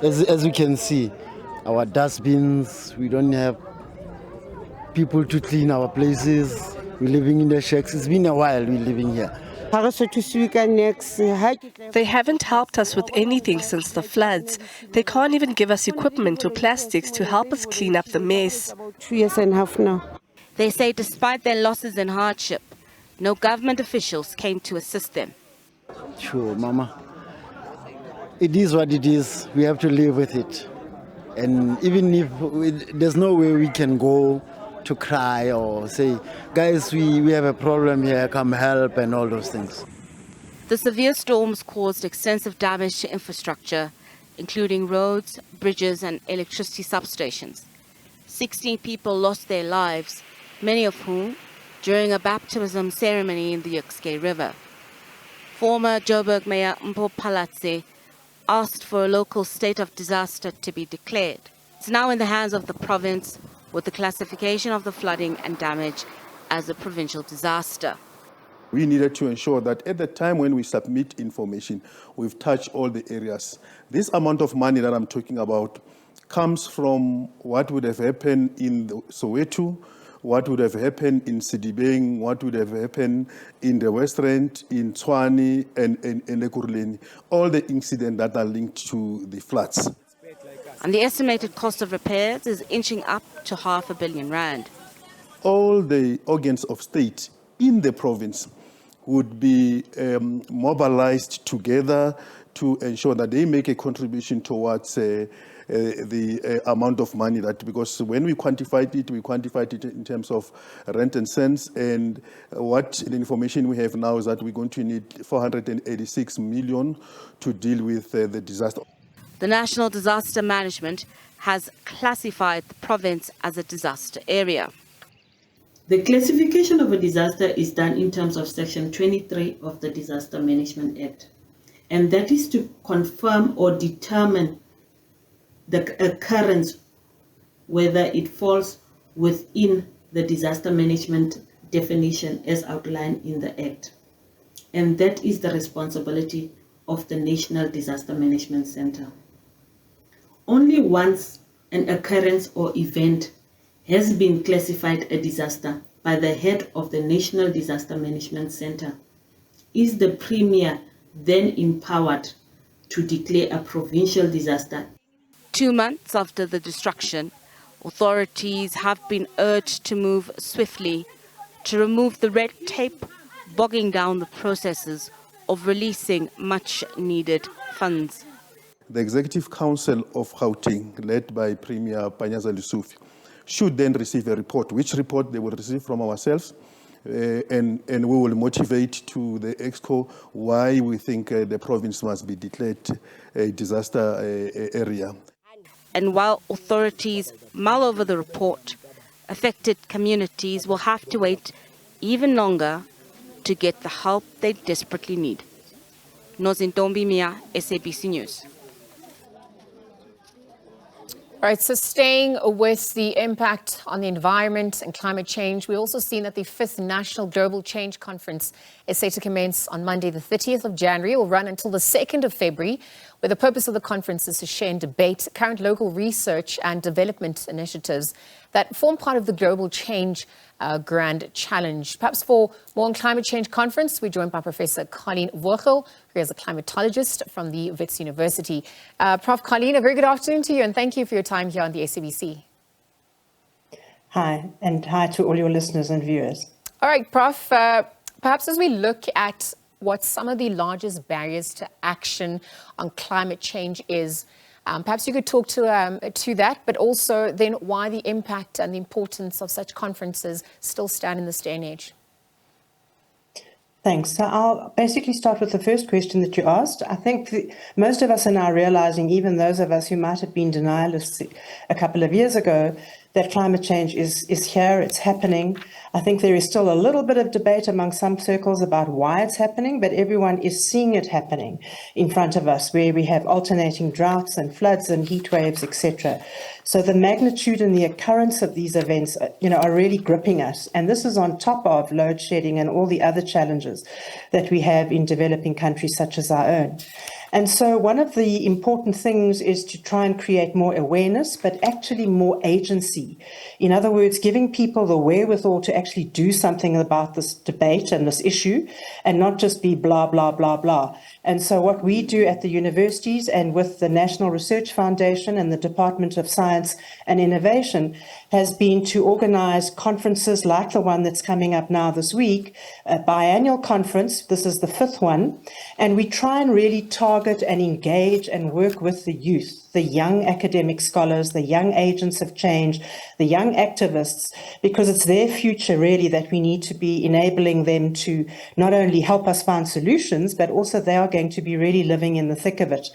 As you can see, our dustbins, we don't have people to clean our places. We're living in the shacks. It's been a while we're living here. They haven't helped us with anything since the floods. They can't even give us equipment or plastics to help us clean up the mess. 2 years and a half now. They say despite their losses and hardship, no government officials came to assist them. Sure, Mama. It is what it is. We have to live with it. And even if there's no way we can go to cry or say, guys, we have a problem here, come help, and all those things. The severe storms caused extensive damage to infrastructure, including roads, bridges, and electricity substations. 16 people lost their lives, many of whom during a baptism ceremony in the Yukske River. Former Joburg Mayor Mpho Phalatse asked for a local state of disaster to be declared. It's now in the hands of the province, with the classification of the flooding and damage as a provincial disaster. We needed to ensure that at the time when we submit information, we've touched all the areas. This amount of money that I'm talking about comes from what would have happened in the Soweto, what would have happened in Sidibeng, what would have happened in the West Rand, in Tshwane, and Ekurhuleni, all the incidents that are linked to the floods. And the estimated cost of repairs is inching up to R500 million. All the organs of state in the province would be mobilized together to ensure that they make a contribution towards the amount of money that, because when we quantified it in terms of rent and cents, and what the information we have now is that we're going to need 486 million to deal with the disaster. The National Disaster Management has classified the province as a disaster area. The classification of a disaster is done in terms of Section 23 of the Disaster Management Act, and that is to confirm or determine the occurrence, whether it falls within the disaster management definition as outlined in the Act. And that is the responsibility of the National Disaster Management Center. Only once an occurrence or event has been classified a disaster by the head of the National Disaster Management Center is the Premier then empowered to declare a provincial disaster. 2 months after the destruction, authorities have been urged to move swiftly to remove the red tape bogging down the processes of releasing much-needed funds. The Executive Council of Gauteng, led by Premier Panyaza Lesufi, should then receive a report, which report they will receive from ourselves, and we will motivate to the EXCO why we think the province must be declared a disaster area. And while authorities mull over the report, affected communities will have to wait even longer to get the help they desperately need. Nozintombi Mia, SABC News. All right, so staying with the impact on the environment and climate change, we also seen that the 5th National Global Change Conference is set to commence on Monday, the 30th of January. It will run until the 2nd of February, where the purpose of the conference is to share and debate current local research and development initiatives that form part of the Global Change Grand Challenge. Perhaps for more on Climate Change Conference, we're joined by Professor Colleen Vogel, who is a climatologist from the Wits University. Prof. Colleen, a very good afternoon to you, and thank you for your time here on the SABC. Hi, and hi to all your listeners and viewers. All right, Prof, perhaps as we look at what some of the largest barriers to action on climate change is, perhaps you could talk to that, but also then why the impact and the importance of such conferences still stand in this day and age. Thanks. So I'll basically start with the first question that you asked. I think most of us are now realizing, even those of us who might have been denialists a couple of years ago, that climate change is here, it's happening. I think there is still a little bit of debate among some circles about why it's happening, but everyone is seeing it happening in front of us, where we have alternating droughts and floods and heat waves, etc. So the magnitude and the occurrence of these events, are really gripping us. And this is on top of load shedding and all the other challenges that we have in developing countries such as our own. And so one of the important things is to try and create more awareness, but actually more agency. In other words, giving people the wherewithal to actually do something about this debate and this issue, and not just be blah, blah, blah, blah. And so what we do at the universities and with the National Research Foundation and the Department of Science and Innovation has been to organize conferences like the one that's coming up now this week, a biannual conference. This is the 5th one. And we try and really target and engage and work with the youth, the young academic scholars, the young agents of change, the young activists, because it's their future really that we need to be enabling them to not only help us find solutions, but also they are going to be really living in the thick of it.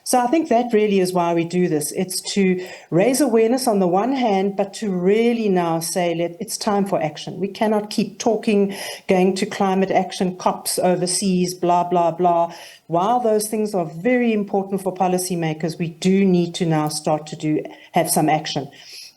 So I think that really is why we do this. It's to raise awareness on the one hand, but to really now say, it's time for action. We cannot keep talking, going to climate action COPs overseas, blah, blah, blah. While those things are very important for policymakers, we do need to now start to have some action.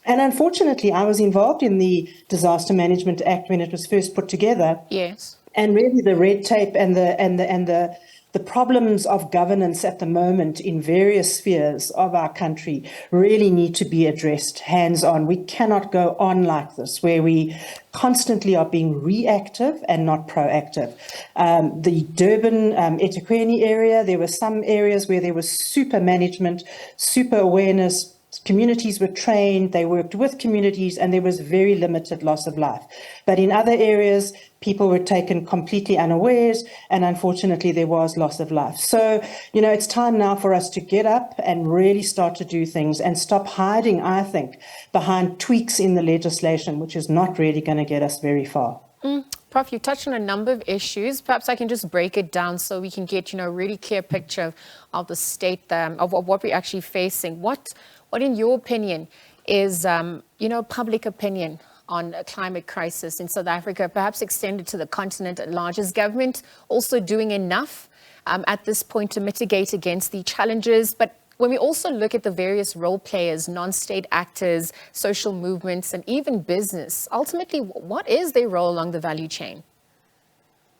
And unfortunately, I was involved in the Disaster Management Act when it was first put together. Yes. And really the red tape and the problems of governance at the moment in various spheres of our country really need to be addressed hands-on. We cannot go on like this, where we constantly are being reactive and not proactive. The Durban eThekwini area, there were some areas where there was super management, super awareness. Communities were trained, they worked with communities, and there was very limited loss of life. But in other areas, people were taken completely unawares, and unfortunately, there was loss of life. So, it's time now for us to get up and really start to do things and stop hiding, I think, behind tweaks in the legislation, which is not really going to get us very far. Prof, you touched on a number of issues. Perhaps I can just break it down so we can get, a really clear picture of the state of what we're actually facing. What in your opinion is, public opinion on a climate crisis in South Africa, perhaps extended to the continent at large? Is government also doing enough at this point to mitigate against the challenges? But when we also look at the various role players, non-state actors, social movements, and even business, ultimately, what is their role along the value chain?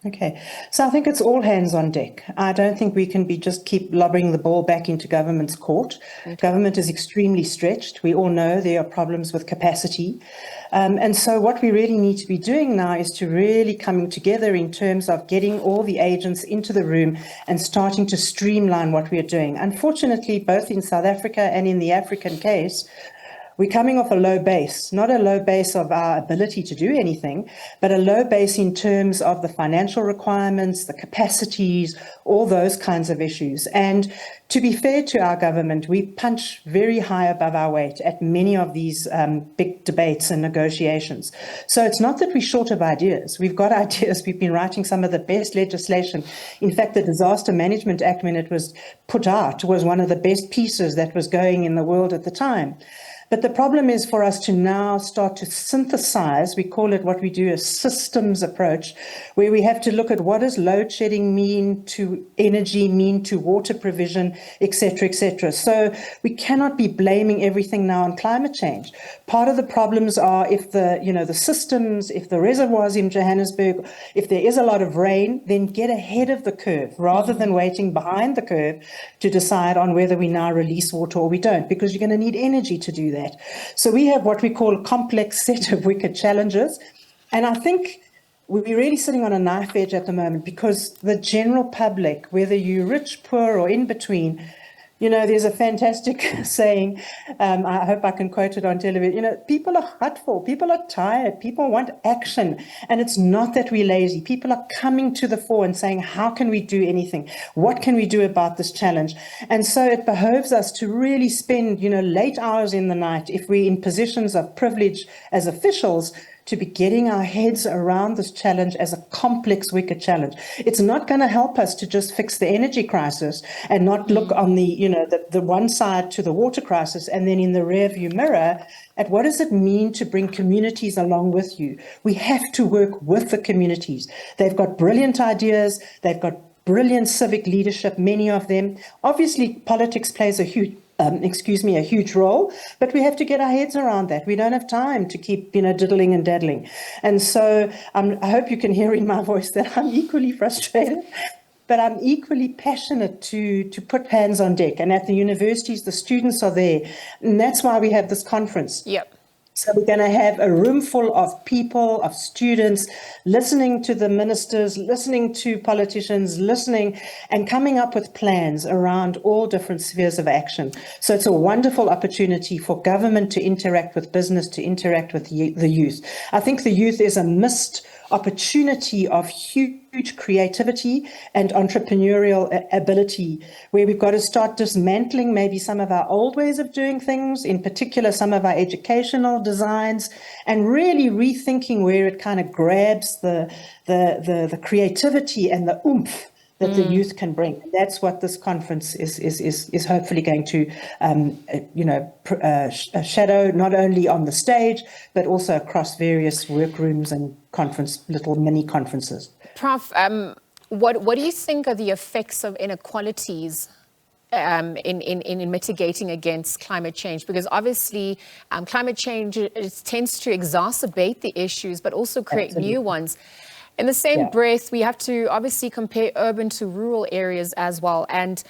Okay, so I think it's all hands on deck. I don't think we can just keep lobbing the ball back into government's court. Okay. Government is extremely stretched. We all know there are problems with capacity. And so what we really need to be doing now is to really coming together in terms of getting all the agents into the room and starting to streamline what we are doing. Unfortunately, both in South Africa and in the African case, we're coming off a low base, not a low base of our ability to do anything, but a low base in terms of the financial requirements, the capacities, all those kinds of issues. And to be fair to our government, we punch very high above our weight at many of these big debates and negotiations. So it's not that we're short of ideas. We've got ideas. We've been writing some of the best legislation. In fact, the Disaster Management Act, when it was put out, was one of the best pieces that was going in the world at the time. But the problem is for us to now start to synthesize, we call it what we do a systems approach, where we have to look at what does load shedding mean to energy, mean to water provision, et cetera, So we cannot be blaming everything now on climate change. Part of the problems are if the systems, if the reservoirs in Johannesburg, if there is a lot of rain, then get ahead of the curve rather than waiting behind the curve to decide on whether we now release water or we don't, because you're going to need energy to do that. So we have what we call a complex set of wicked challenges. And I think we're really sitting on a knife edge at the moment because the general public, whether you're rich, poor, or in between, there's a fantastic saying, I hope I can quote it on television, people are hurtful, people are tired, people want action. And it's not that we're lazy. People are coming to the fore and saying, how can we do anything? What can we do about this challenge? And so it behoves us to really spend, late hours in the night, if we're in positions of privilege as officials, to be getting our heads around this challenge as a complex, wicked challenge. It's not going to help us to just fix the energy crisis and not look on the one side to the water crisis and then in the rearview mirror at what does it mean to bring communities along with you. We have to work with the communities. They've got brilliant ideas. They've got brilliant civic leadership, many of them. Obviously, politics plays a huge role, but we have to get our heads around that. We don't have time to keep, diddling and daddling. And so I hope you can hear in my voice that I'm equally frustrated. but I'm equally passionate to put hands on deck. And at the universities, the students are there. And that's why we have this conference. Yep. So we're going to have a room full of people, of students, listening to the ministers, listening to politicians, listening and coming up with plans around all different spheres of action. So it's a wonderful opportunity for government to interact with business, to interact with the youth. I think the youth is a missed opportunity of huge creativity and entrepreneurial ability, where we've got to start dismantling maybe some of our old ways of doing things, in particular some of our educational designs, and really rethinking where it kind of grabs the creativity and the oomph that the youth can bring. That's what this conference is hopefully going to, shadow, not only on the stage, but also across various workrooms and little mini conferences. Prof, what do you think are the effects of inequalities in mitigating against climate change? Because obviously climate change tends to exacerbate the issues, but also create new ones. In the same breath, we have to obviously compare urban to rural areas as well. And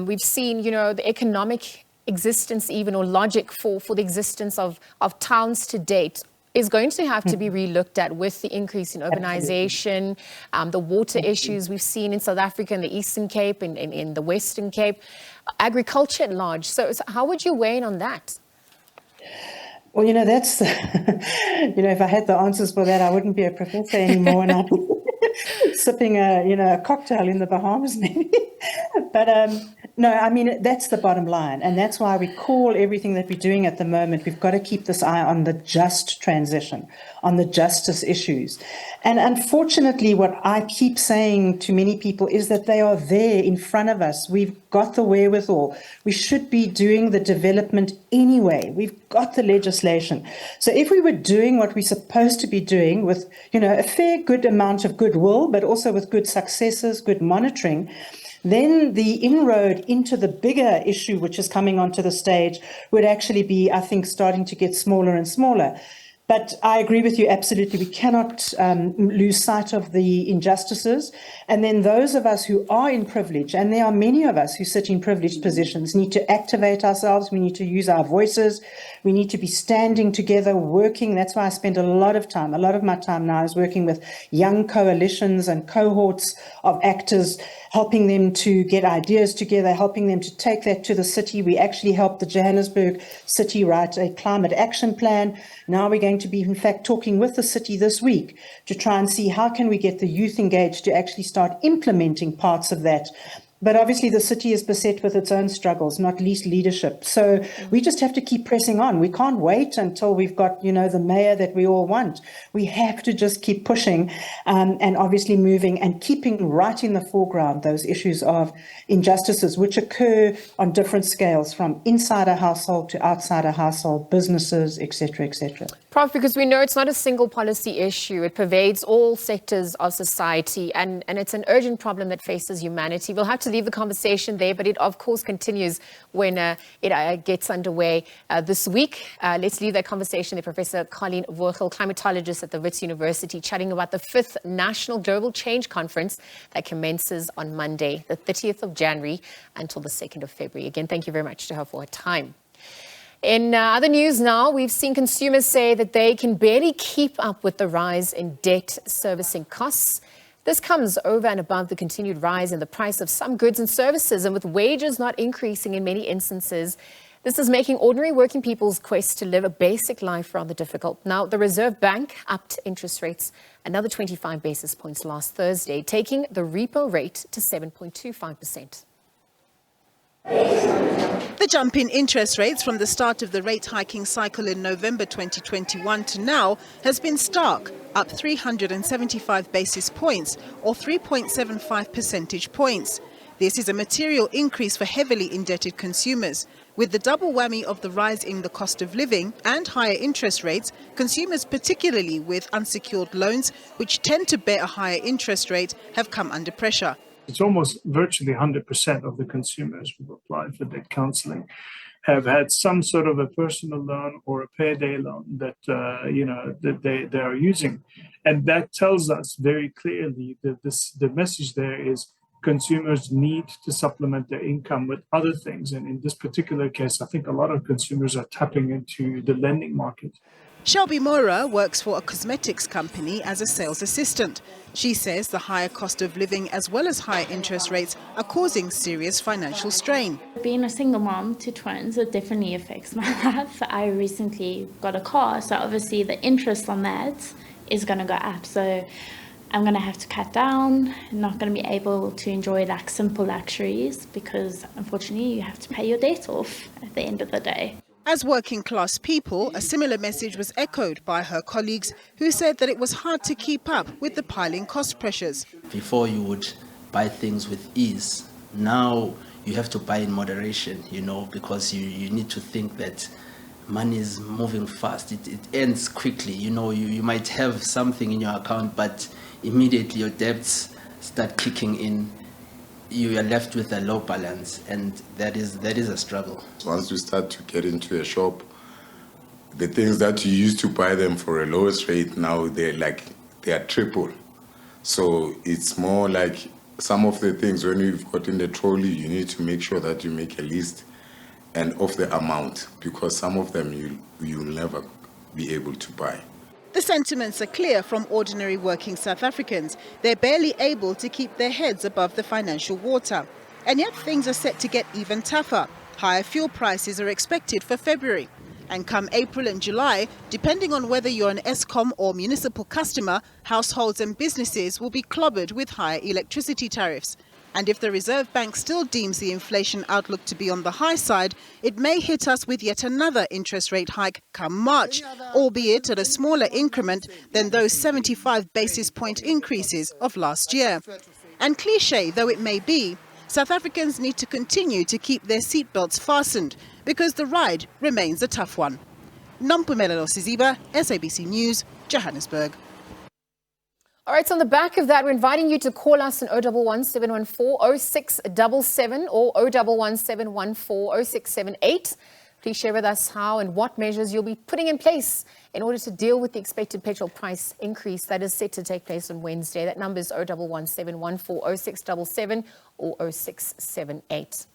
we've seen, the economic existence even, or logic for the existence of towns to date is going to have to be relooked at with the increase in urbanization, the water issues we've seen in South Africa, in the Eastern Cape, in the Western Cape, agriculture at large. So how would you weigh in on that? Well, that's, if I had the answers for that, I wouldn't be a professor anymore, and I'd be sipping a cocktail in the Bahamas maybe. But no, I mean, that's the bottom line. And that's why we call everything that we're doing at the moment, we've got to keep this eye on the just transition, on the justice issues. And unfortunately, what I keep saying to many people is that they are there in front of us. We've got the wherewithal. We should be doing the development anyway. We've got the legislation. So if we were doing what we're supposed to be doing with, a fair good amount of goodwill, but also with good successes, good monitoring, then the inroad into the bigger issue, which is coming onto the stage, would actually be, I think, starting to get smaller and smaller. But I agree with you, absolutely. We cannot lose sight of the injustices. And then those of us who are in privilege, and there are many of us who sit in privileged positions, need to activate ourselves. We need to use our voices. We need to be standing together, working. That's why I spend a lot of my time now is working with young coalitions and cohorts of actors, helping them to get ideas together, helping them to take that to the city. We actually helped the Johannesburg city write a climate action plan. Now we're going to be, in fact, talking with the city this week to try and see how can we get the youth engaged to actually start implementing parts of that. But obviously the city is beset with its own struggles, not least leadership. So we just have to keep pressing on. We can't wait until we've got, the mayor that we all want. We have to just keep pushing and obviously moving and keeping right in the foreground those issues of injustices which occur on different scales, from inside a household to outside a household, businesses, etc., etc. Prof, because we know it's not a single policy issue. It pervades all sectors of society, and it's an urgent problem that faces humanity. We'll have to leave the conversation there, but it, of course, continues when it gets underway this week. Let's leave that conversation there. Professor Colleen Worgel, climatologist at the Wits University, chatting about the 5th National Global Change Conference that commences on Monday, the 30th of January, until the 2nd of February. Again, thank you very much to her for her time. In other news now, we've seen consumers say that they can barely keep up with the rise in debt servicing costs. This comes over and above the continued rise in the price of some goods and services, and with wages not increasing in many instances, this is making ordinary working people's quest to live a basic life rather difficult. Now, the Reserve Bank upped interest rates another 25 basis points last Thursday, taking the repo rate to 7.25%. The jump in interest rates from the start of the rate hiking cycle in November 2021 to now has been stark, up 375 basis points or 3.75 percentage points. This is a material increase for heavily indebted consumers. With the double whammy of the rise in the cost of living and higher interest rates, consumers, particularly with unsecured loans, which tend to bear a higher interest rate, have come under pressure. It's almost virtually 100% of the consumers who've applied for debt counseling have had some sort of a personal loan or a payday loan that they are using, and that tells us very clearly that the message there is consumers need to supplement their income with other things. And in this particular case, I think a lot of consumers are tapping into the lending market. Shelby Mora works for a cosmetics company as a sales assistant. She says the higher cost of living as well as higher interest rates are causing serious financial strain. Being a single mom to twins, it definitely affects my life. I recently got a car, so obviously the interest on that is going to go up. So I'm going to have to cut down, not going to be able to enjoy like simple luxuries because unfortunately you have to pay your debt off at the end of the day. As working class people, a similar message was echoed by her colleagues who said that it was hard to keep up with the piling cost pressures. Before you would buy things with ease, now you have to buy in moderation, because you need to think that money is moving fast. It ends quickly. You might have something in your account, but immediately your debts start kicking in. You are left with a low balance, and that is a struggle. Once you start to get into a shop, the things that you used to buy them for a lowest rate, now they are triple. So it's more like some of the things when you've got in the trolley, you need to make sure that you make a list and of the amount, because some of them you'll never be able to buy. The sentiments are clear from ordinary working South Africans. They're barely able to keep their heads above the financial water. And yet things are set to get even tougher. Higher fuel prices are expected for February. And come April and July, depending on whether you're an Eskom or municipal customer, households and businesses will be clobbered with higher electricity tariffs. And if the Reserve Bank still deems the inflation outlook to be on the high side, it may hit us with yet another interest rate hike come March, albeit at a smaller increment than those 75 basis point increases of last year. And cliché though it may be, South Africans need to continue to keep their seatbelts fastened because the ride remains a tough one. Nampumelelo Siziba, SABC News, Johannesburg. All right, so on the back of that, we're inviting you to call us on 011 714 0677 or 011 714 0678. Please share with us how and what measures you'll be putting in place in order to deal with the expected petrol price increase that is set to take place on Wednesday. That number is 011 714 0677 or 0678.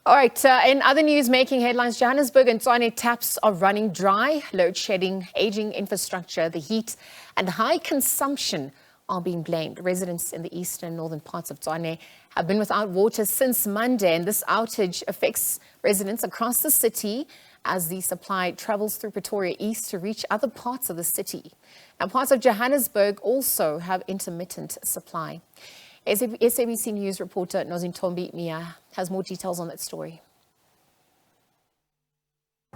All right, in other news making headlines, Johannesburg and Tshwane taps are running dry. Load shedding, aging infrastructure, the heat and high consumption are being blamed. Residents in the eastern and northern parts of Tshwane have been without water since Monday, and this outage affects residents across the city as the supply travels through Pretoria East to reach other parts of the city. Now, parts of Johannesburg also have intermittent supply. SABC News reporter Nozintombi Mia has more details on that story.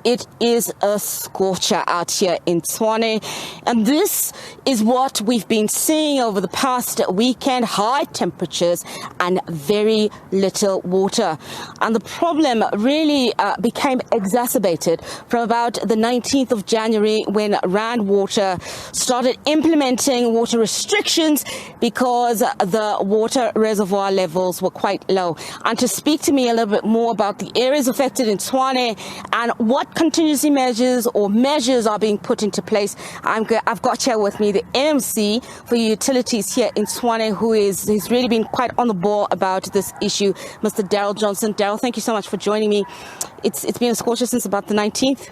It is a scorcher out here in Tshwane, and this is what we've been seeing over the past weekend: high temperatures and very little water. And the problem really became exacerbated from about the 19th of January when Rand Water started implementing water restrictions because the water reservoir levels were quite low. And to speak to me a little bit more about the areas affected in Tshwane and what contingency measures or measures are being put into place, I've got here with me the MC for utilities here in Tshwane, who's really been quite on the ball about this issue, Mr. Daryl Johnson. Daryl, thank you so much for joining me. It's been a scorcher since about the 19th.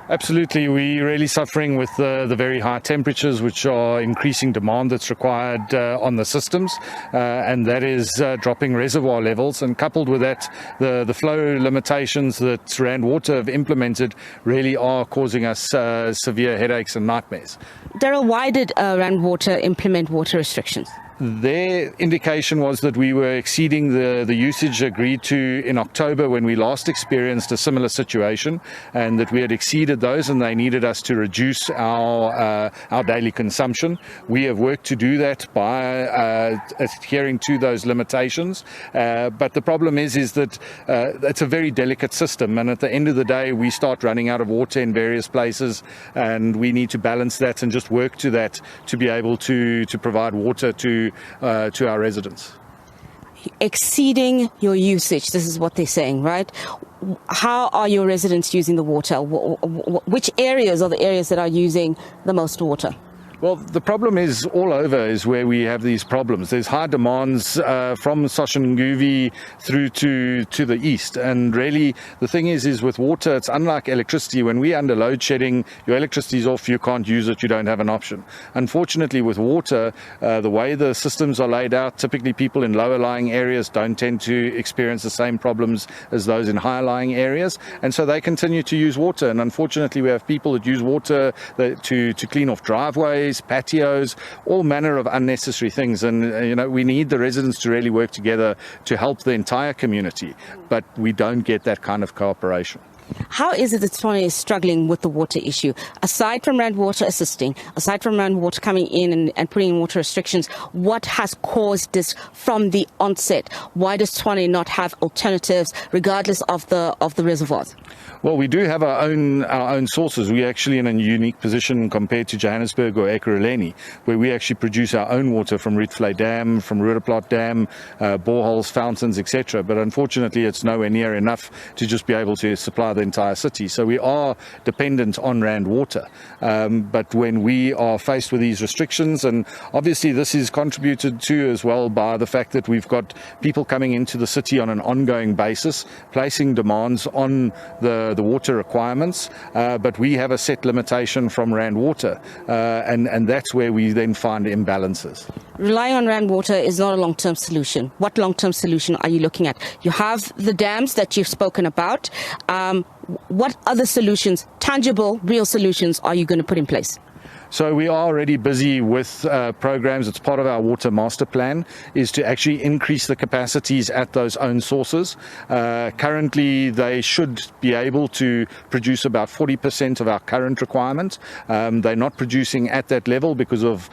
Absolutely. We're really suffering with the very high temperatures, which are increasing demand that's required on the systems, and that is dropping reservoir levels. And coupled with that, the flow limitations that Rand Water have implemented really are causing us severe headaches and nightmares. Daryl, why did Rand Water implement water restrictions? Their indication was that we were exceeding the usage agreed to in October when we last experienced a similar situation, and that we had exceeded those and they needed us to reduce our daily consumption. We have worked to do that by adhering to those limitations, but the problem is that it's a very delicate system, and at the end of the day we start running out of water in various places, and we need to balance that and just work to that to be able to provide water to our residents. Exceeding your usage, this is what they're saying, right? How are your residents using the water? Which areas are the areas that are using the most water? Well, the problem is all over is where we have these problems. There's high demands from Soshanguve through to the east. And really, the thing is with water, it's unlike electricity. When we're under load shedding, your electricity's off, you can't use it, you don't have an option. Unfortunately, with water, the way the systems are laid out, typically people in lower lying areas don't tend to experience the same problems as those in higher lying areas. And so they continue to use water. And unfortunately, we have people that use water to clean off driveways, patios, all manner of unnecessary things. And, we need the residents to really work together to help the entire community, but we don't get that kind of cooperation. How is it that Tshwane is struggling with the water issue? Aside from Rand Water assisting, aside from Rand Water coming in and putting in water restrictions, what has caused this from the onset? Why does Tshwane not have alternatives regardless of the reservoirs? Well, we do have our own sources. We're actually in a unique position compared to Johannesburg or Ekurhuleni, where we actually produce our own water from Rietvlei Dam, from Roodeplaat Dam, boreholes, fountains, etc. But unfortunately, it's nowhere near enough to just be able to supply the entire city. So we are dependent on Rand Water. But when we are faced with these restrictions, and obviously this is contributed to as well by the fact that we've got people coming into the city on an ongoing basis, placing demands on the water requirements, but we have a set limitation from Rand Water, and that's where we then find imbalances. Relying on Rand Water is not a long-term solution. What long-term solution are you looking at? You have the dams that you've spoken about. What other solutions, tangible, real solutions, are you going to put in place? So we are already busy with programs. It's part of our water master plan, is to actually increase the capacities at those own sources. Currently, they should be able to produce about 40% of our current requirement. They're not producing at that level because of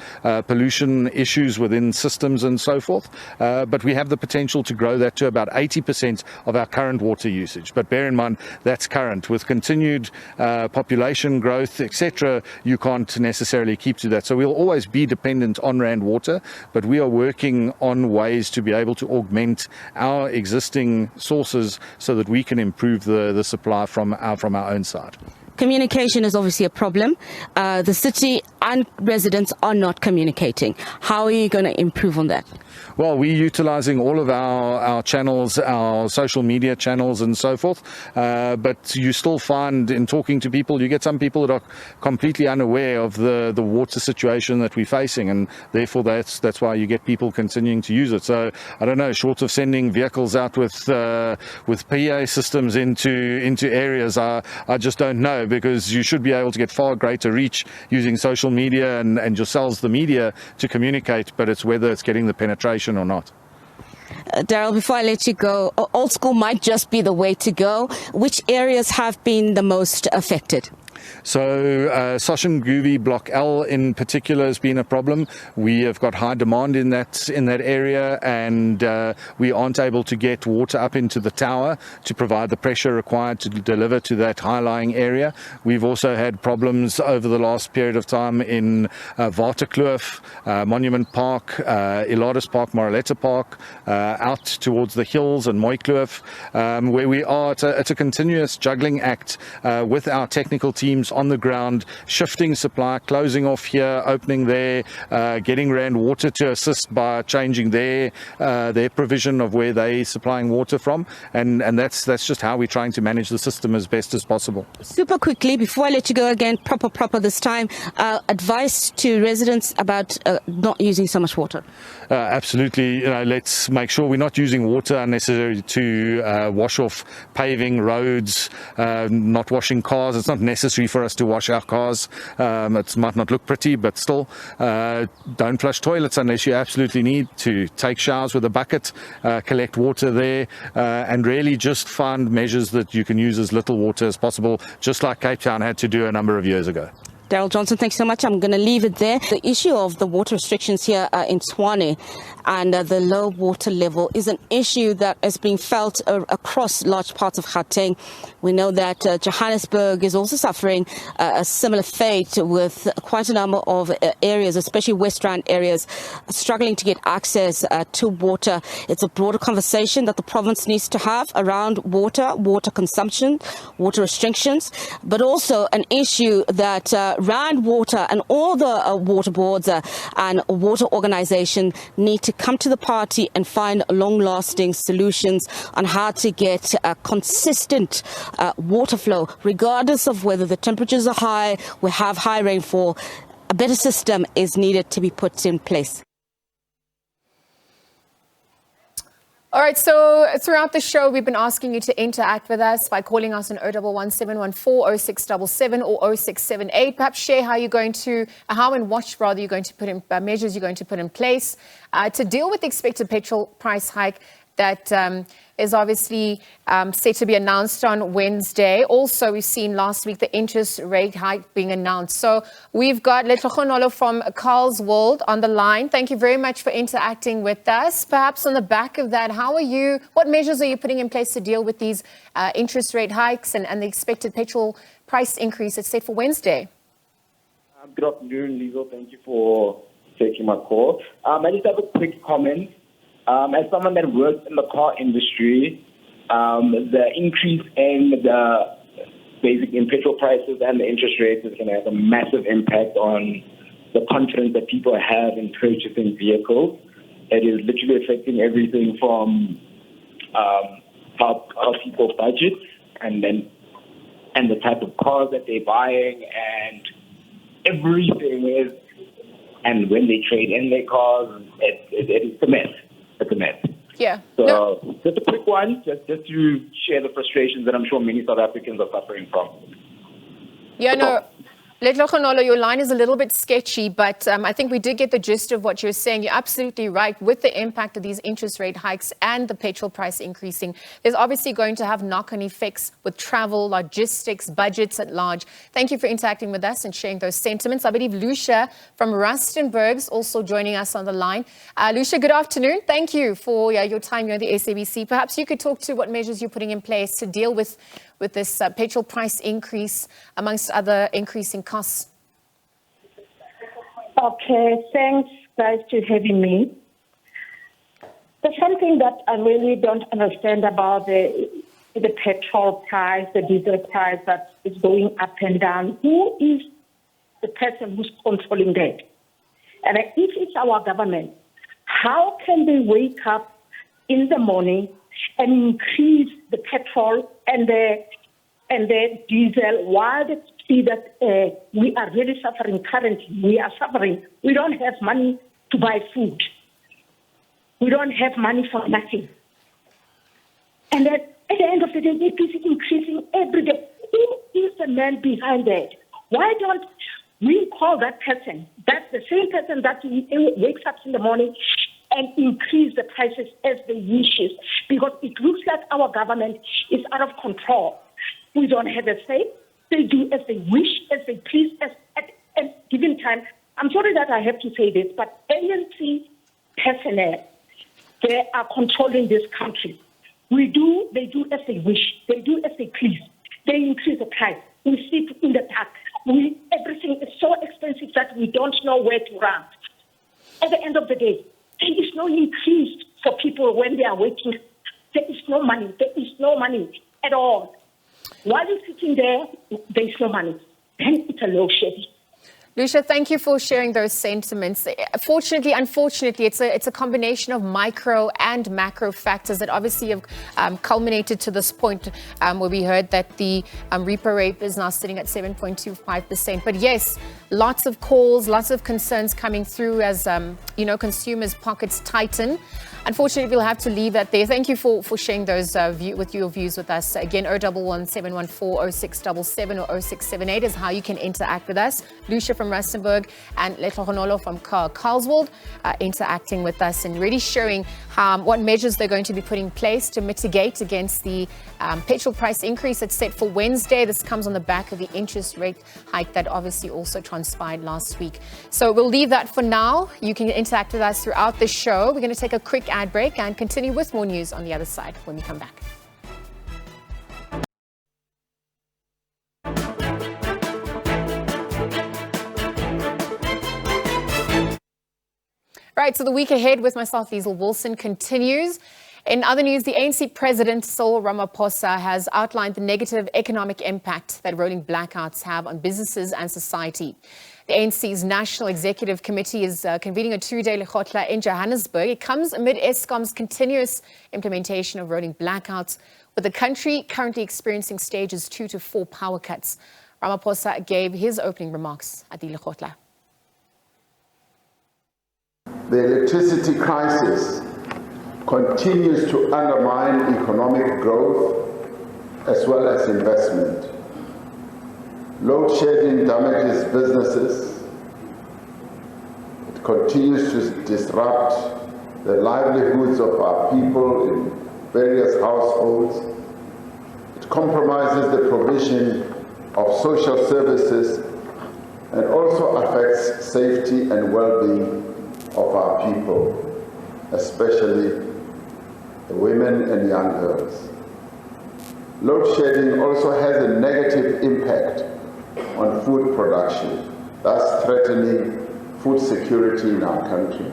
pollution issues within systems and so forth. But we have the potential to grow that to about 80% of our current water usage. But bear in mind, that's current. With continued population growth, etc., you can't necessarily keep to that. So we'll always be dependent on Rand Water, but we are working on ways to be able to augment our existing sources so that we can improve the supply from our own side. Communication is obviously a problem. The city and residents are not communicating. How are you going to improve on that? Well, we're utilizing all of our channels, our social media channels and so forth. But you still find in talking to people, you get some people that are completely unaware of the water situation that we're facing. And therefore, that's why you get people continuing to use it. So I don't know, short of sending vehicles out with PA systems into areas, I just don't know, because you should be able to get far greater reach using social media and yourselves, the media, to communicate. But it's whether it's getting the penetration or not. Daryl, before I let you go, old school might just be the way to go. Which areas have been the most affected? So Soshanguve Block L in particular has been a problem. We have got high demand in that area, and we aren't able to get water up into the tower to provide the pressure required to deliver to that high-lying area. We've also had problems over the last period of time in Waterkloof, Monument Park, Iladus Park, Moraletta Park, out towards the hills and Mooikloof, where we are. It's a continuous juggling act with our technical teams on the ground, shifting supply, closing off here, opening there, getting Rand Water to assist by changing their provision of where they're supplying water from, and that's just how we're trying to manage the system as best as possible. Super quickly, before I let you go again, proper this time, advice to residents about not using so much water. Absolutely, let's make sure we're not using water unnecessarily to wash off paving, roads, not washing cars. It's not necessary for us to wash our cars. It might not look pretty, but still, don't flush toilets unless you absolutely need to. Take showers with a bucket, collect water there, and really just find measures that you can use as little water as possible, just like Cape Town had to do a number of years ago. Daryl Johnson, thanks so much. I'm going to leave it there. The issue of the water restrictions here in Tshwane and the low water level is an issue that is being felt across large parts of Gauteng. We know that Johannesburg is also suffering a similar fate, with quite a number of areas, especially West Rand areas, struggling to get access to water. It's a broader conversation that the province needs to have around water consumption, water restrictions, but also an issue that Rand Water and all the water boards and water organizations need to come to the party and find long-lasting solutions on how to get consistent water flow, regardless of whether the temperatures are high, we have high rainfall. A better system is needed to be put in place. All right, so throughout the show, we've been asking you to interact with us by calling us on 011 714 0677 or 0678. Perhaps share how and what you're going to put in measures you're going to put in place to deal with the expected petrol price hike that is obviously set to be announced on Wednesday. Also, we've seen last week the interest rate hike being announced. So we've got Letlogonolo from Carlswold on the line. Thank you very much for interacting with us. Perhaps on the back of that, what measures are you putting in place to deal with these interest rate hikes and the expected petrol price increase that's set for Wednesday? Good afternoon, Lizo. Thank you for taking my call. I just have a quick comment. As someone that works in the car industry, the increase in the basic in petrol prices and the interest rates is going to have a massive impact on the confidence that people have in purchasing vehicles. It is literally affecting everything from how people budget and the type of cars that they're buying and everything is. And when they trade in their cars, it's a mess. It's a mess. Yeah. So just a quick one, just to share the frustrations that I'm sure many South Africans are suffering from. Yeah, no. Letlogonolo, your line is a little bit sketchy, but I think we did get the gist of what you're saying. You're absolutely right. With the impact of these interest rate hikes and the petrol price increasing, there's obviously going to have knock-on effects with travel, logistics, budgets at large. Thank you for interacting with us and sharing those sentiments. I believe Lucia from Rustenburg is also joining us on the line. Lucia, good afternoon. Thank you for your time here at the SABC. Perhaps you could talk to what measures you're putting in place to deal with this petrol price increase, amongst other increasing costs. Okay, thanks guys for having me. There's something that I really don't understand about the petrol price, the diesel price that is going up and down. Who is the person who's controlling that? And if it's our government, how can they wake up in the morning and increase the petrol and the diesel while they see that we are really suffering currently? We are suffering. We don't have money to buy food. We don't have money for nothing. And then at the end of the day, it is increasing every day. Who is the man behind that? Why don't we call that person? That's the same person that wakes up in the morning and increase the prices as they wishes, because it looks like our government is out of control. We don't have a say. They do as they wish, as they please, at a given time. I'm sorry that I have to say this, but ANC personnel, they are controlling this country. They do as they wish. They do as they please. They increase the price. We sit in the dark. Everything is so expensive that we don't know where to run. At the end of the day, there is no increase for people when they are working. There is no money. There is no money at all. While you're sitting there, there is no money. Then it's a low shedding. Lucia, thank you for sharing those sentiments. Unfortunately, it's a combination of micro and macro factors that obviously have culminated to this point where we heard that the repo rate is now sitting at 7.25%. But yes, lots of calls, lots of concerns coming through as consumers' pockets tighten. Unfortunately, we'll have to leave that there. Thank you for sharing those your views with us. Again, 011 714 0677 or 0678 is how you can interact with us. Lucia from Rustenburg and Letlogonolo from Carlswold interacting with us and really showing what measures they're going to be putting in place to mitigate against the petrol price increase that's set for Wednesday. This comes on the back of the interest rate hike that obviously also transpired last week. So we'll leave that for now. You can interact with us throughout the show. We're going to take a quick ad break and continue with more news on the other side when we come back. Right, so the week ahead with myself, Liesl Wilson, continues. In other news, the ANC President Cyril Ramaphosa has outlined the negative economic impact that rolling blackouts have on businesses and society. The ANC's National Executive Committee is convening a two-day lekgotla in Johannesburg. It comes amid Eskom's continuous implementation of rolling blackouts, with the country currently experiencing stages 2 to 4 power cuts. Ramaphosa gave his opening remarks at the lekgotla. The electricity crisis continues to undermine economic growth as well as investment. Load shedding damages businesses. It continues to disrupt the livelihoods of our people in various households. It compromises the provision of social services and also affects safety and well-being of our people, especially the women and young girls. Load shedding also has a negative impact on food production, thus threatening food security in our country.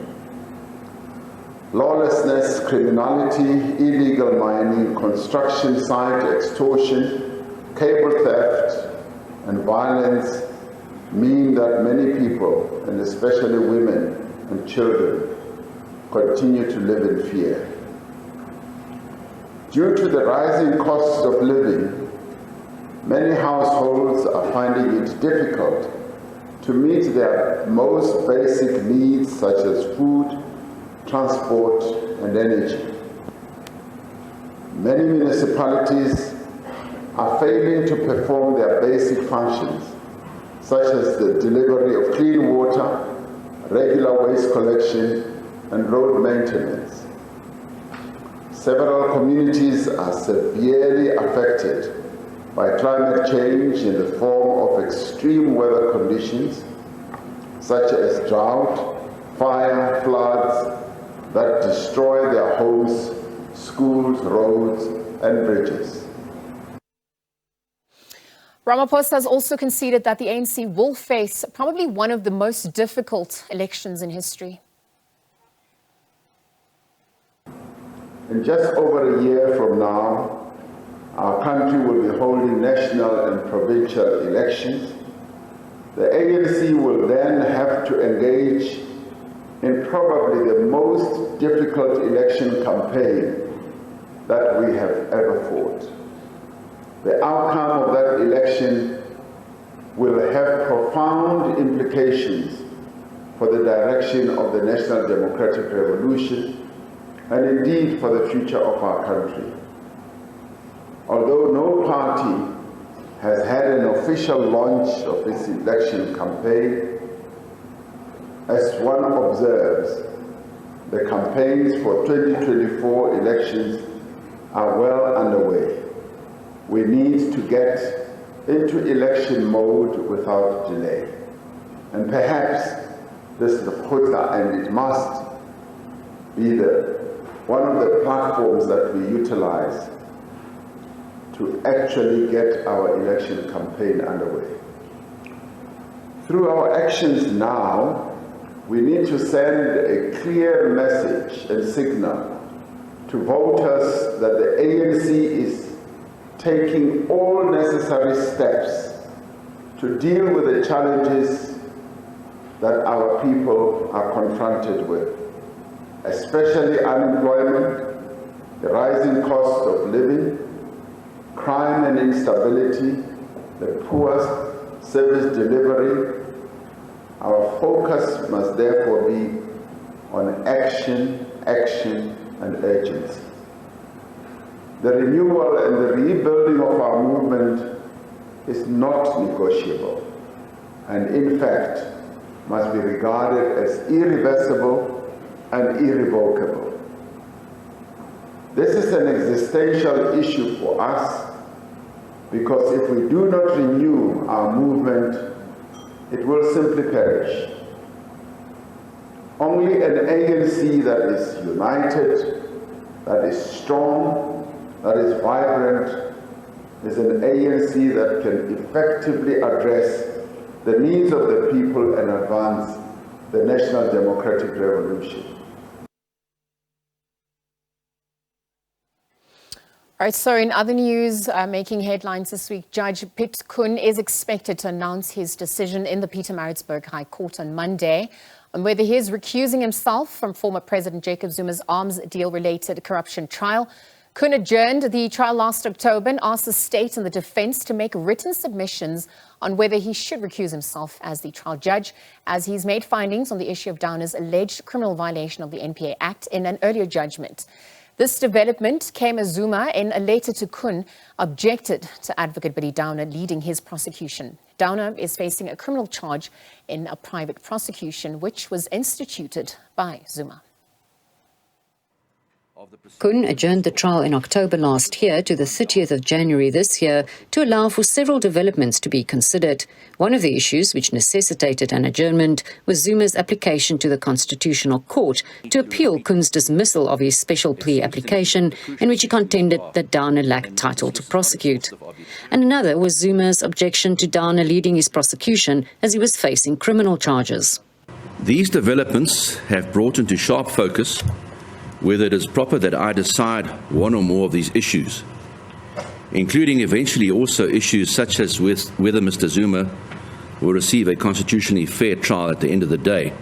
Lawlessness, criminality, illegal mining, construction site extortion, cable theft, and violence mean that many people, and especially women and children, continue to live in fear. Due to the rising costs of living, many households are finding it difficult to meet their most basic needs such as food, transport, and energy. Many municipalities are failing to perform their basic functions, such as the delivery of clean water, regular waste collection, and road maintenance. Several communities are severely affected by climate change in the form of extreme weather conditions, such as drought, fire, floods that destroy their homes, schools, roads, and bridges. Ramaphosa has also conceded that the ANC will face probably one of the most difficult elections in history. In just over a year from now, our country will be holding national and provincial elections. The ANC will then have to engage in probably the most difficult election campaign that we have ever fought. The outcome of that election will have profound implications for the direction of the National Democratic Revolution and indeed for the future of our country. Although no party has had an official launch of its election campaign, as one observes, the campaigns for 2024 elections are well underway. We need to get into election mode without delay. And perhaps this is the quota, and it must be one of the platforms that we utilize to actually get our election campaign underway. Through our actions now, we need to send a clear message and signal to voters that the ANC is taking all necessary steps to deal with the challenges that our people are confronted with, especially unemployment, the rising cost of living, crime and instability, the poor service delivery. Our focus must therefore be on action, and urgency. The renewal and the rebuilding of our movement is not negotiable, and in fact must be regarded as irreversible and irrevocable. This is an existential issue for us because if we do not renew our movement, it will simply perish. Only an ANC that is united, that is strong, that is vibrant, is an ANC that can effectively address the needs of the people and advance the National Democratic Revolution. All right, so in other news, making headlines this week, Judge Piet Koen is expected to announce his decision in the Pietermaritzburg High Court on Monday on whether he is recusing himself from former President Jacob Zuma's arms deal-related corruption trial. Koen adjourned the trial last October and asked the state and the defense to make written submissions on whether he should recuse himself as the trial judge, as he's made findings on the issue of Downer's alleged criminal violation of the NPA Act in an earlier judgment. This development came as Zuma, in a letter to Koen, objected to Advocate Billy Downer leading his prosecution. Downer is facing a criminal charge in a private prosecution, which was instituted by Zuma. Koen adjourned the trial in October last year to the 30th of January this year to allow for several developments to be considered. One of the issues which necessitated an adjournment was Zuma's application to the Constitutional Court to appeal Koen's dismissal of his special plea application, in which he contended that Downer lacked title to prosecute. And another was Zuma's objection to Downer leading his prosecution as he was facing criminal charges. These developments have brought into sharp focus whether it is proper that I decide one or more of these issues, including eventually also issues such as whether Mr. Zuma will receive a constitutionally fair trial at the end of the day,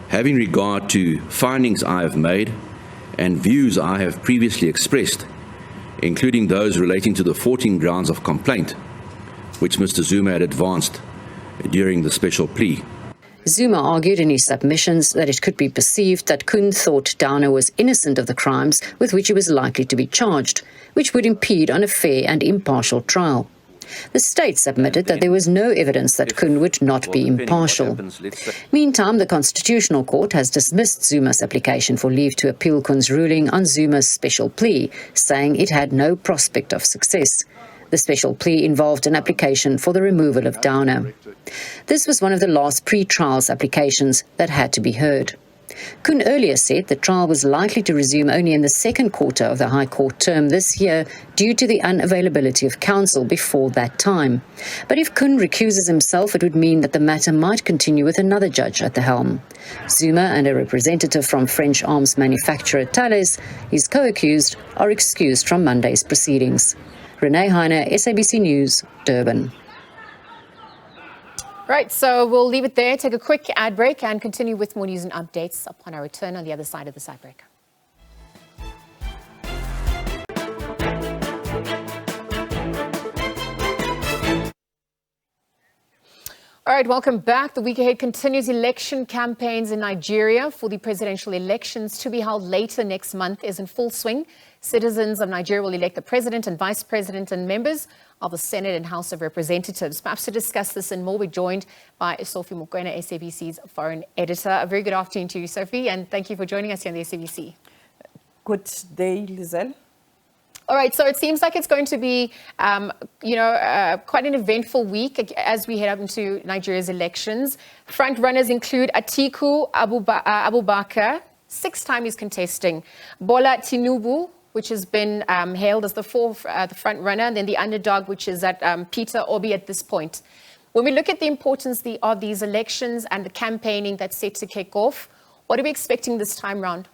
having regard to findings I have made and views I have previously expressed, including those relating to the 14 grounds of complaint which Mr. Zuma had advanced during the special plea. Zuma argued in his submissions that it could be perceived that Koen thought Downer was innocent of the crimes with which he was likely to be charged, which would impede on a fair and impartial trial. The state submitted that there was no evidence that Koen would not be impartial. Meantime, the Constitutional Court has dismissed Zuma's application for leave to appeal Koen's ruling on Zuma's special plea, saying it had no prospect of success. The special plea involved an application for the removal of Downer. This was one of the last pre-trials applications that had to be heard. Koen earlier said the trial was likely to resume only in the second quarter of the High Court term this year due to the unavailability of counsel before that time. But if Koen recuses himself, it would mean that the matter might continue with another judge at the helm. Zuma and a representative from French arms manufacturer Thales, his co-accused, are excused from Monday's proceedings. Renee Heine, SABC News, Durban. Right, so we'll leave it there, take a quick ad break and continue with more news and updates upon our return on the other side of this ad break. All right, welcome back. The week ahead continues. Election campaigns in Nigeria for the presidential elections to be held later next month is in full swing. Citizens of Nigeria will elect the president and vice president and members of the Senate and House of Representatives. Perhaps to discuss this and more, we're joined by Sophie Mokoena, SABC's foreign editor. A very good afternoon to you, Sophie, and thank you for joining us here on the SABC. Good day, Lizelle. All right, so it seems like it's going to be, quite an eventful week as we head up into Nigeria's elections. Front runners include Atiku Abubakar, 6 times he's contesting, Bola Tinubu, which has been hailed as the front runner, and then the underdog, which is at Peter Obi at this point. When we look at the importance of these elections and the campaigning that's set to kick off, what are we expecting this time round?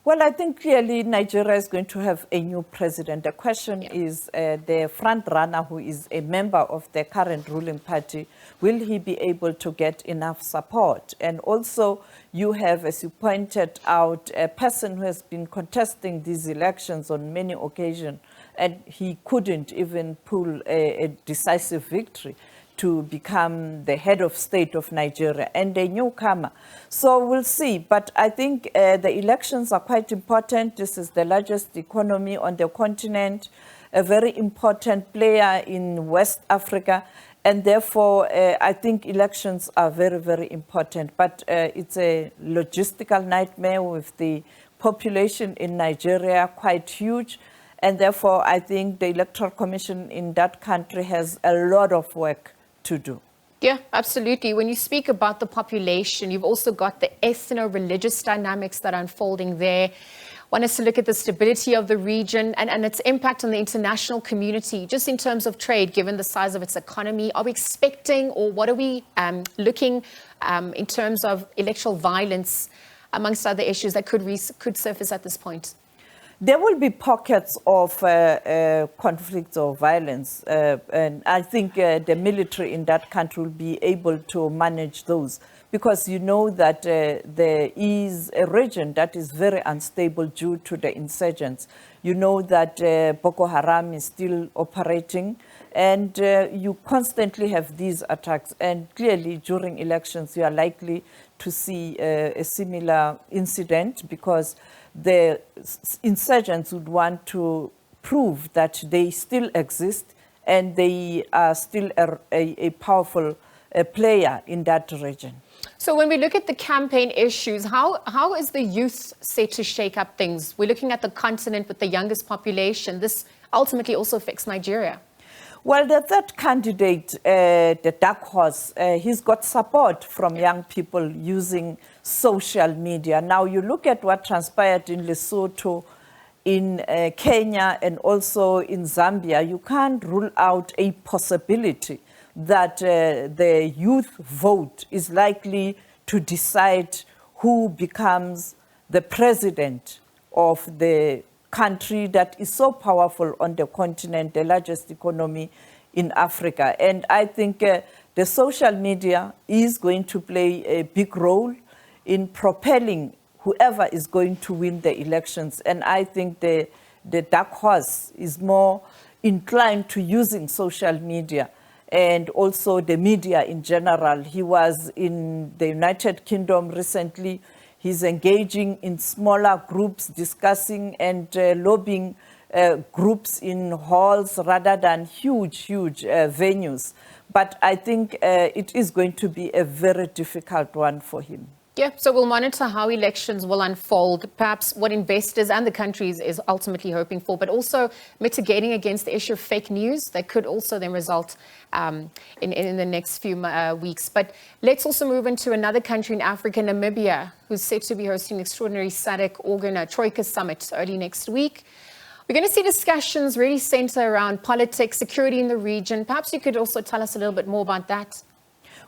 Well, I think clearly Nigeria is going to have a new president. The question is the front runner, who is a member of the current ruling party, will he be able to get enough support? And also you have, as you pointed out, a person who has been contesting these elections on many occasions, and he couldn't even pull a decisive victory to become the head of state of Nigeria, and a newcomer. So we'll see. But I think the elections are quite important. This is the largest economy on the continent, a very important player in West Africa. And therefore, I think elections are very, very important. But it's a logistical nightmare with the population in Nigeria quite huge. And therefore, I think the Electoral Commission in that country has a lot of work to do. Yeah, absolutely. When you speak about the population, you've also got the ethno-religious dynamics that are unfolding there. Want us to look at the stability of the region and its impact on the international community, just in terms of trade, given the size of its economy. Are we expecting, or what are we looking in terms of electoral violence, amongst other issues that could surface at this point? There will be pockets of conflicts or violence, and I think the military in that country will be able to manage those, because you know that there is a region that is very unstable due to the insurgents. You know that Boko Haram is still operating, and you constantly have these attacks, and clearly during elections you are likely to see a similar incident, because the insurgents would want to prove that they still exist and they are still a powerful player in that region. So when we look at the campaign issues, how is the youth set to shake up things? We're looking at the continent with the youngest population. This ultimately also affects Nigeria. Well, the third candidate, the dark horse, he's got support from young people using social media. Now, you look at what transpired in Lesotho, in Kenya, and also in Zambia, you can't rule out a possibility that the youth vote is likely to decide who becomes the president of the country that is so powerful on the continent, the largest economy in Africa. And I think the social media is going to play a big role in propelling whoever is going to win the elections. And I think the dark horse is more inclined to using social media and also the media in general. He was in the United Kingdom recently. He's engaging in smaller groups, discussing and lobbying groups in halls rather than huge venues. But I think it is going to be a very difficult one for him. Yeah, so we'll monitor how elections will unfold, perhaps what investors and the countries is ultimately hoping for, but also mitigating against the issue of fake news that could also then result in the next few weeks. But let's also move into another country in Africa, Namibia, who's set to be hosting an extraordinary SADC organ Troika summit early next week. We're going to see discussions really center around politics, security in the region. Perhaps you could also tell us a little bit more about that.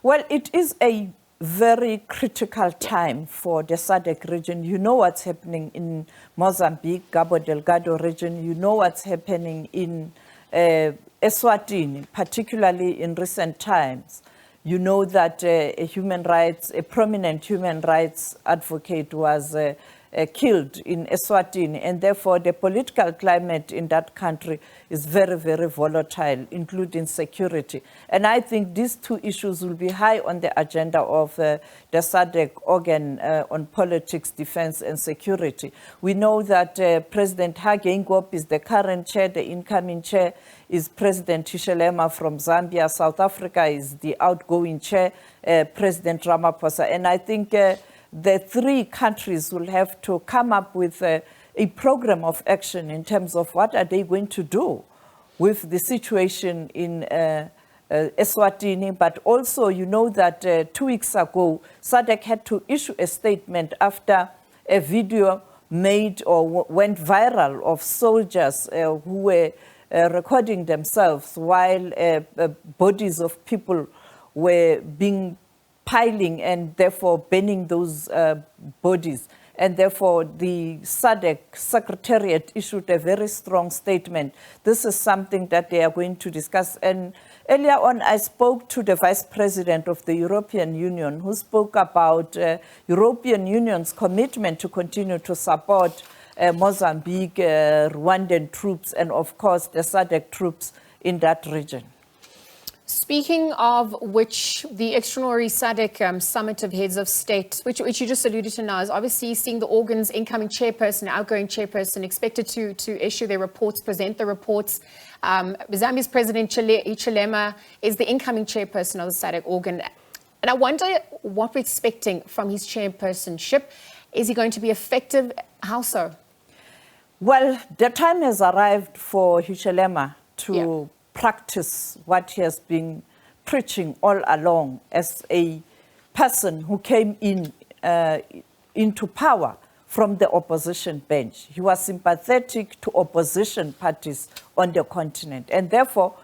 Well, it is a very critical time for the SADC region. You know what's happening in Mozambique, Cabo Delgado region. You know what's happening in Eswatini, particularly in recent times. You know that a prominent human rights advocate was killed in Eswatini, and therefore the political climate in that country is very, very volatile, including security. And I think these two issues will be high on the agenda of the SADC organ on politics, defense, and security. We know that President Hage Geingob is the current chair. The incoming chair is President Hishelema from Zambia. South Africa is the outgoing chair, President Ramaphosa. And I think the three countries will have to come up with a program of action in terms of what are they going to do with the situation in Eswatini. But also, you know that 2 weeks ago, SADC had to issue a statement after a video made or went viral of soldiers who were recording themselves while bodies of people were being piling and therefore burning those bodies. And therefore, the SADC Secretariat issued a very strong statement. This is something that they are going to discuss. And earlier on, I spoke to the Vice President of the European Union, who spoke about European Union's commitment to continue to support Mozambique, Rwandan troops, and of course, the SADC troops in that region. Speaking of which, the extraordinary SADC summit of heads of state, which you just alluded to now, is obviously seeing the organ's incoming chairperson, outgoing chairperson, expected to issue their reports, present the reports. Zambia's President Hichilema is the incoming chairperson of the SADC organ. And I wonder what we're expecting from his chairpersonship. Is he going to be effective? How so? Well, the time has arrived for Hichilema to practice what he has been preaching all along as a person who came into power from the opposition bench. He was sympathetic to opposition parties on the continent. And therefore,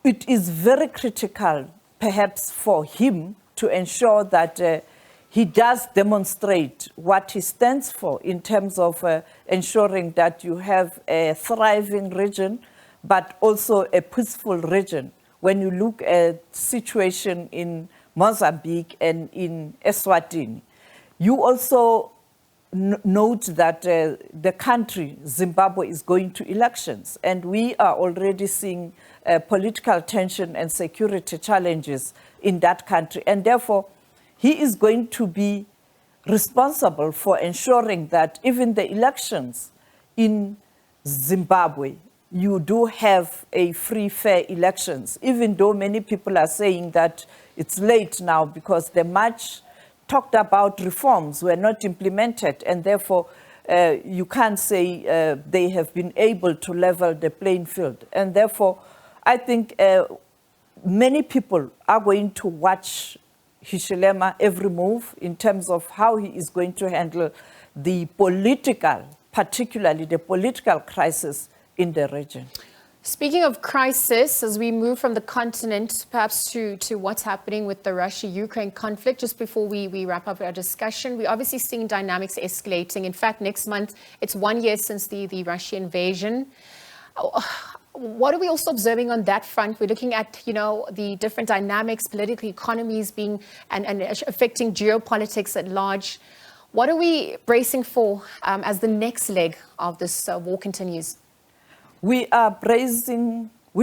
it is very critical, perhaps, for him to ensure that he does demonstrate what he stands for in terms of ensuring that you have a thriving region, but also a peaceful region. When you look at situation in Mozambique and in Eswatini, you also note that the country, Zimbabwe, is going to elections, and we are already seeing political tension and security challenges in that country, and therefore he is going to be responsible for ensuring that even the elections in Zimbabwe, you do have a free, fair elections, even though many people are saying that it's late now because the much talked about reforms were not implemented, and therefore you can't say they have been able to level the playing field. And therefore, I think many people are going to watch Hichilema every move in terms of how he is going to handle the political, particularly the political crisis in the region. Speaking of crisis, as we move from the continent perhaps to what's happening with the Russia-Ukraine conflict, just before we wrap up our discussion, we're obviously seeing dynamics escalating. In fact, next month, it's 1 year since the Russian invasion. What are we also observing on that front? We're looking at, the different dynamics, political economies being and affecting geopolitics at large. What are we bracing for as the next leg of this war continues? We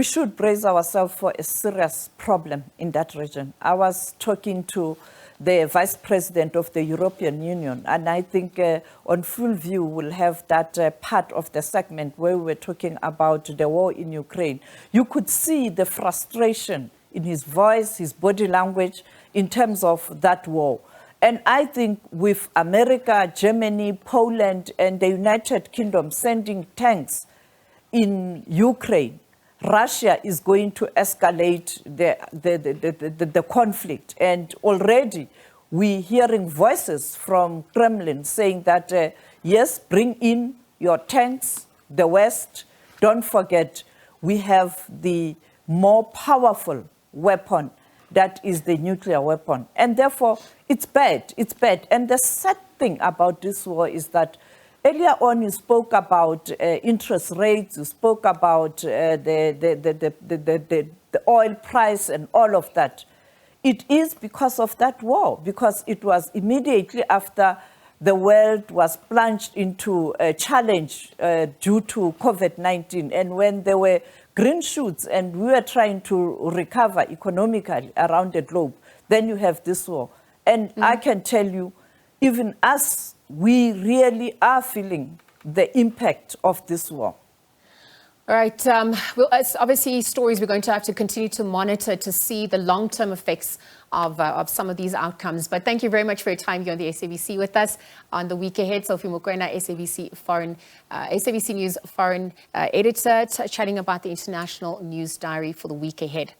should brace ourselves for a serious problem in that region. I was talking to the Vice President of the European Union, and I think on Full View we'll have that part of the segment where we were talking about the war in Ukraine. You could see the frustration in his voice, his body language, in terms of that war. And I think with America, Germany, Poland, and the United Kingdom sending tanks in Ukraine, Russia is going to escalate the conflict. And already we're hearing voices from Kremlin saying that, yes, bring in your tanks, the West. Don't forget, we have the more powerful weapon, that is the nuclear weapon. And therefore, it's bad. It's bad. And the sad thing about this war is that earlier on, you spoke about interest rates, you spoke about the oil price and all of that. It is because of that war, because it was immediately after the world was plunged into a challenge due to COVID-19. And when there were green shoots and we were trying to recover economically around the globe, then you have this war. And I can tell you, even us, we really are feeling the impact of this war. All right. Well, it's obviously stories we're going to have to continue to monitor to see the long-term effects of some of these outcomes. But thank you very much for your time here on the SABC with us on the week ahead. Sophie Mokoena, SABC News foreign editor, chatting about the international news diary for the week ahead.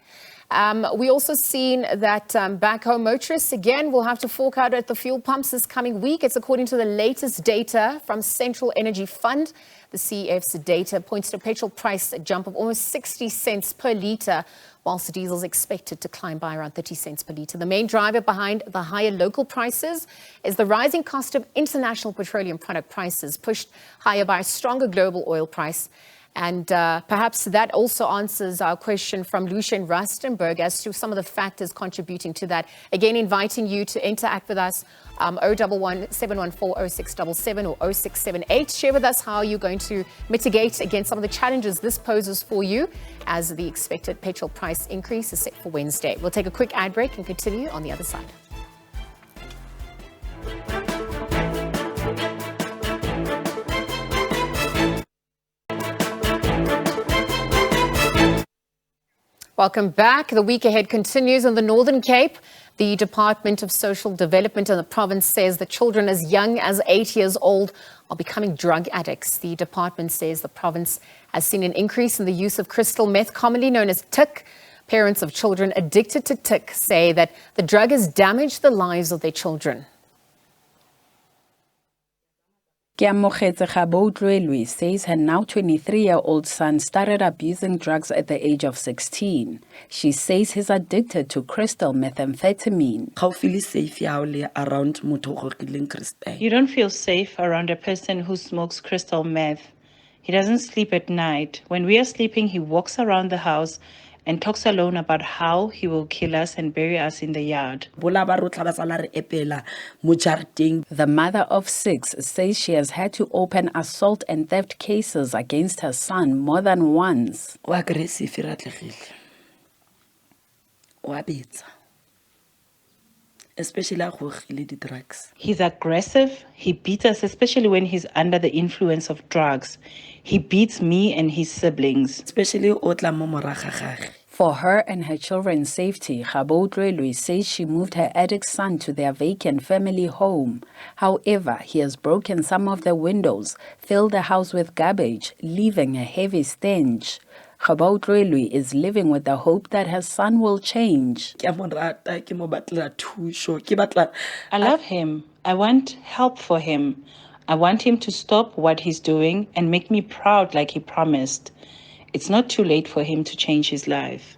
We also seen that back home motorists, again, will have to fork out at the fuel pumps this coming week. It's according to the latest data from Central Energy Fund. The CEF's data points to a petrol price jump of almost 60 cents per litre, whilst diesel is expected to climb by around 30 cents per litre. The main driver behind the higher local prices is the rising cost of international petroleum product prices, pushed higher by a stronger global oil price. And perhaps that also answers our question from Lucien Rustenburg as to some of the factors contributing to that. Again, inviting you to interact with us, 011-714-0677 or 0678. Share with us how you're going to mitigate against some of the challenges this poses for you as the expected petrol price increase is set for Wednesday. We'll take a quick ad break and continue on the other side. Welcome back. The week ahead continues in the Northern Cape. The Department of Social Development in the province says that children as young as 8 years old are becoming drug addicts. The department says the province has seen an increase in the use of crystal meth, commonly known as TIC. Parents of children addicted to TIC say that the drug has damaged the lives of their children. Keamogetse Gabotlwelwe says her now 23-year-old son started abusing drugs at the age of 16. She says he's addicted to crystal methamphetamine. You don't feel safe around a person who smokes crystal meth. He doesn't sleep at night. When we are sleeping, he walks around the house and talks alone about how he will kill us and bury us in the yard. The mother of 6 says she has had to open assault and theft cases against her son more than once. Especially drugs. He's aggressive. He beats us, especially when he's under the influence of drugs. He beats me and his siblings. Especially For her and her children's safety, Gabotlwelwe says she moved her addict son to their vacant family home. However, he has broken some of the windows, filled the house with garbage, leaving a heavy stench. Gabotlwelwe is living with the hope that her son will change. I love him. I want help for him. I want him to stop what he's doing and make me proud like he promised. It's not too late for him to change his life.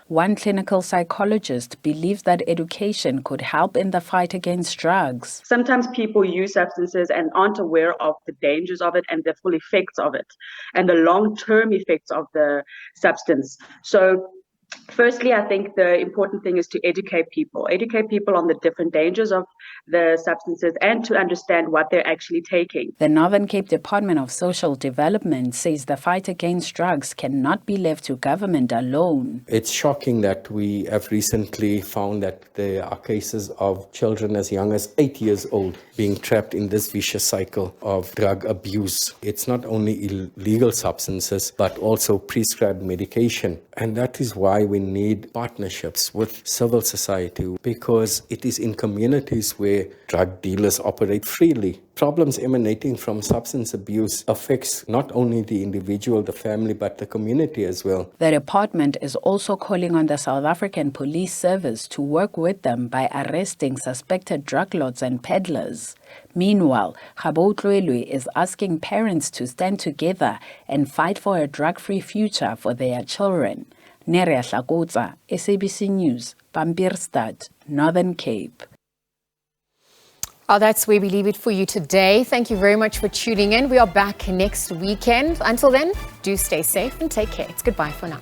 One clinical psychologist believes that education could help in the fight against drugs. Sometimes people use substances and aren't aware of the dangers of it and the full effects of it and the long-term effects of the substance. So firstly, I think the important thing is to educate people on the different dangers of the substances and to understand what they're actually taking. The Northern Cape Department of Social Development says the fight against drugs cannot be left to government alone. It's shocking that we have recently found that there are cases of children as young as 8 years old being trapped in this vicious cycle of drug abuse. It's not only illegal substances, but also prescribed medication. And that is why we need partnerships with civil society, because it is in communities where drug dealers operate freely. Problems emanating from substance abuse affects not only the individual, the family, but the community as well. The department is also calling on the South African Police Service to work with them by arresting suspected drug lords and peddlers. Meanwhile, Gabotlwelwe is asking parents to stand together and fight for a drug-free future for their children. Nerea Hlakotza, SABC News, Pampierstad, Northern Cape. Oh, that's where we leave it for you today. Thank you very much for tuning in. We are back next weekend. Until then, do stay safe and take care. It's goodbye for now.